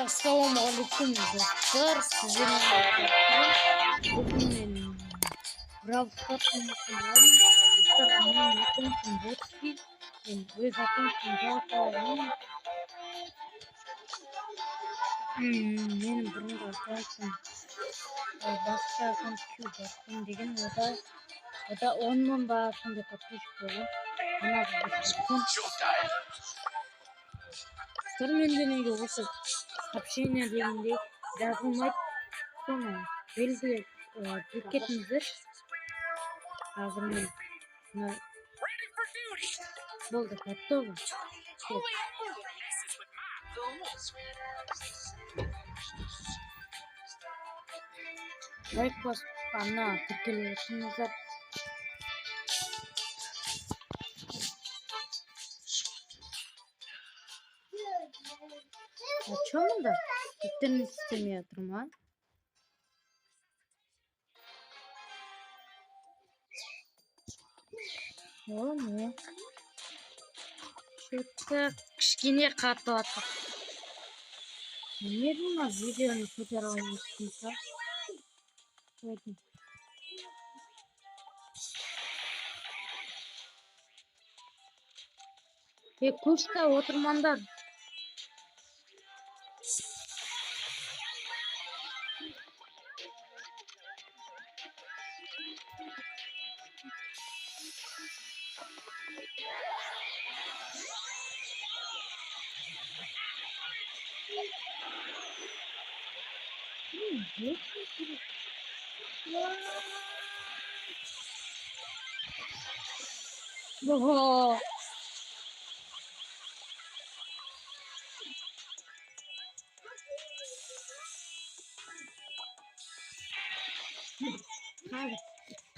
Ассалаумағалейкум достар, сіздермен бүгін мен Brawl Stars ойнайтын боламын. Достар, менің аккаунтым Ботспи, мен өз аккаунтымды жалпы менің бұрынғы аккаунтым басқа аккаунт Q деген ода 10 мың ба сондай подписчик болған. Мына достар, менде неге осы сообщение дегенде жазылмайды, соны белгілеп бекітіңіздер. Қазір мен болды, готово. Лайк басып ана тіркеліп отырыңыздар. А чё мында? Интернет істемей отыр ма? О, не? Что-то кішкене қатып атыр. Не мына видеоны көтере алмайсың? Көшті отырмандар. Ого!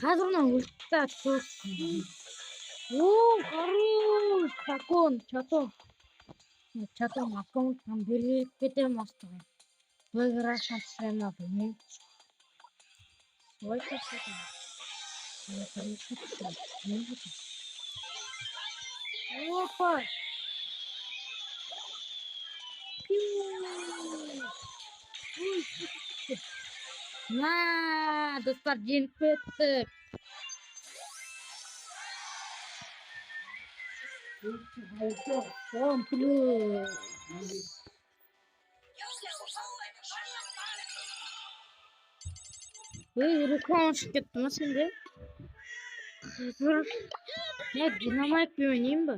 Қазір мына өлтті атқылсын. О, хорош! Чатон аккаунттан белгілеп кетем астығы. Выиграшан түсірема білмейм. Ой, көшетін. Опа! На, достар, жеңіп кеттік. Он плюс. Реклама шығып кетті ма сенде? Нет, динамайк ойнайын ба?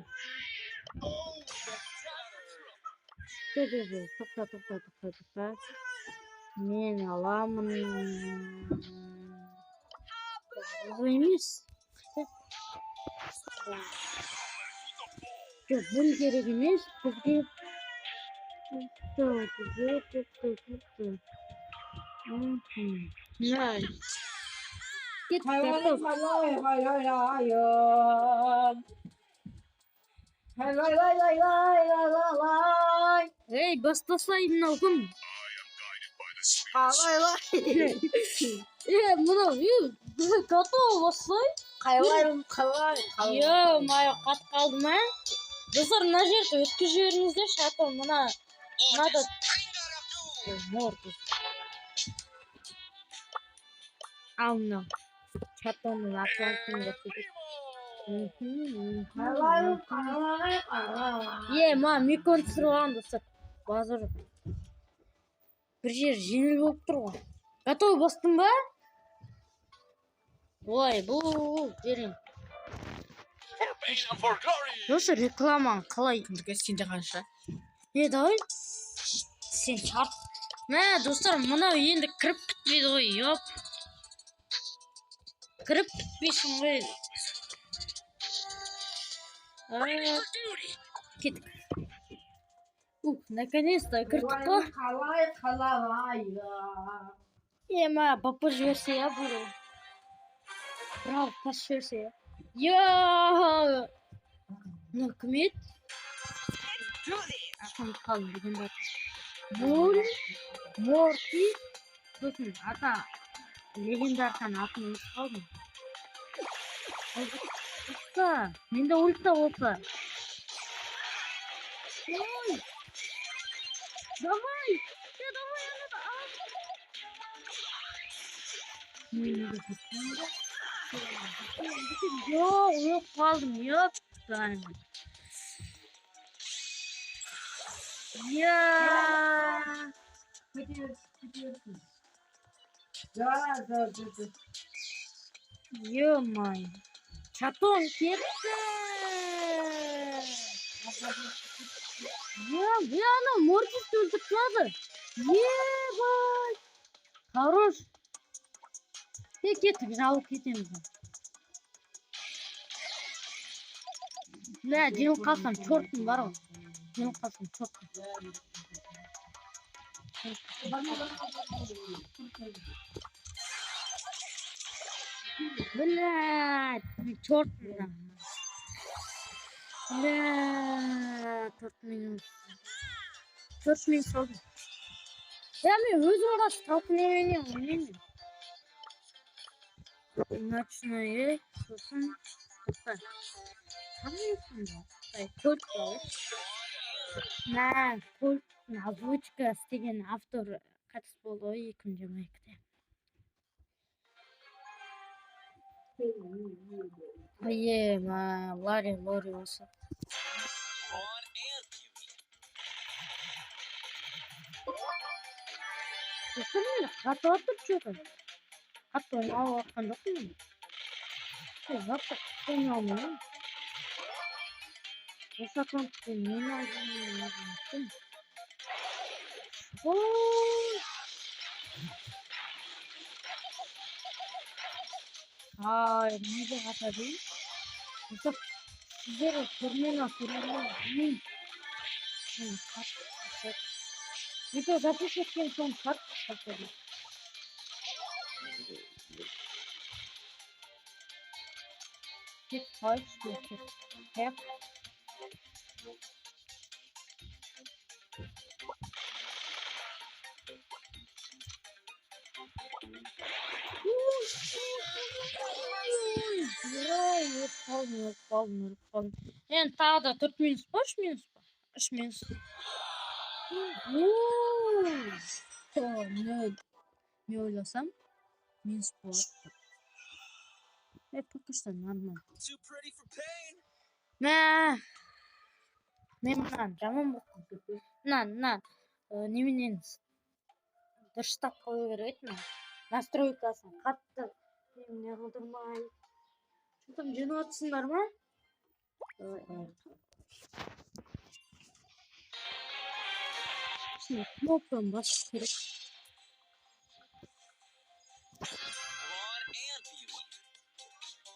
Тоқта. Мен аламын. Емес. Бұл керек емес, бізге. Най. Эй, бастасайын алғым. Мұны готово бассай. Қалай. Майы қат қалды ма? Достар, мына жерді өткі жеріңізде шатыл. Мынада ал мынау чатонның аккаунтын көрсетіп. Ма микон түсіріп алған достар. Базар. Бір жер жеңіл болып тұр ғой. Готовы бастың ба? Ой, бұл берейін. Осы рекламаң қалай? Сенде қанша? Давай. Сен шарт. Мә, достар, мынау енді кіріп бітпейді ғой, ёп. Кіріп бітпейсің ғой. Кеттік. Наконец-то кірдік қой. Ма, бапы жіберсе я буду. Брау, пас жіберсе я. Ну, кімет? Ашқан қалым деген бар. Бұл, Морти. Сосын, ата легендардан атын ұмытып қалдым. Ұста, менде ульта болса. Давай! Yok kaldım yok. Ya. Gidiyorsun. Dur. Yo man. Çaton gitti. Ya bir ana Mortis tıkladı. Ye bak. Хорош. Tek biz alıp gidelim. La canım kalsam çortum var o. Canım kalsam çortum. Блядь, çortum. La 4 minut. 4 minut oldu. Ya ben özüm orası tatmin oynuyorum. Ночные сосын тупо. Танıyorsun da. Кольт var. На кольт озвучка істеген автор қайтыс болды екінші маекте. Ларри осы. Мені қатты атып жүрді. Қатты ойнап жатқан жоқпын. Запад ойнаумен. Осы аккаунтты мен алдым. Ай, неге атады? Мысалы, сіздер көрмені көрмені. Видео запись еткен соң қатты атады. Тек қайш көрсет. Тек. Қалдым. Енді тағы да 4 минус па, 3 минус па? 3 минус. Не ойласам, минус болады. Пока что нормально. Мен мынаны жаман болдым. Мынаны неменен дұрыстап қою керек еді. Настройкасын қатты немене қылдырмай. Что-то жинап жатсыңдар ма? Şimdi knopkаны басу керек.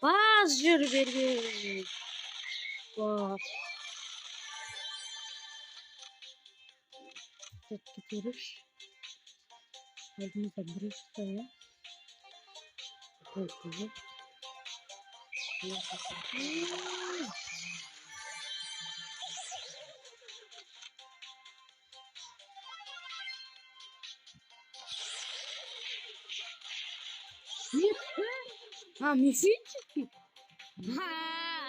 Бас жүру керек. Бас. Кетіріш. Алдымызда бірінші стоя. Қойқызы. Мифички?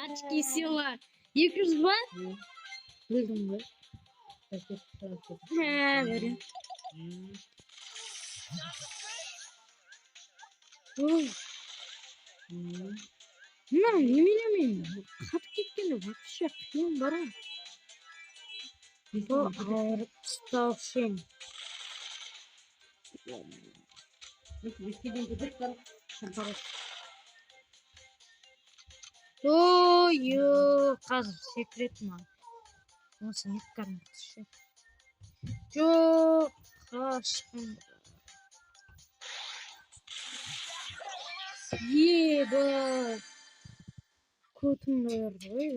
Очки села. 200 ба? Білдім ғой. Берем. Неменемен қатып кеткенде вообще қиын бар ғой. Ауырып тастаушым. Қазір секрет ма? Осы екі кармак ше. Жоқ, қашқым. Еба. Көтім өрді ғой.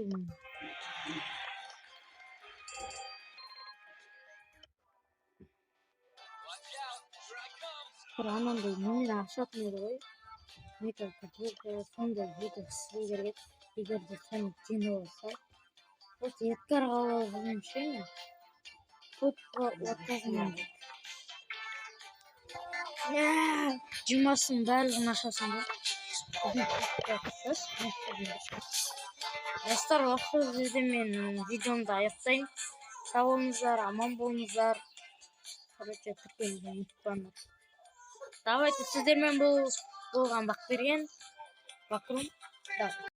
Бір анандай немен ашатын еді ғой. Мекал категория сондай видео сізге керек. Егер де сені жеңіп алса. Осы Эдгар қалап жүрген ше. Көпқа отағынан. Жимасың барлығын ашасың ба? Достар, осы жерде мен видеомды аяқтайын. Сау болыңыздар, аман болыңыздар. Короче, тіркелуді ұмытпаңдар. Давайте сіздермен бұл болған бақ берген бакрум да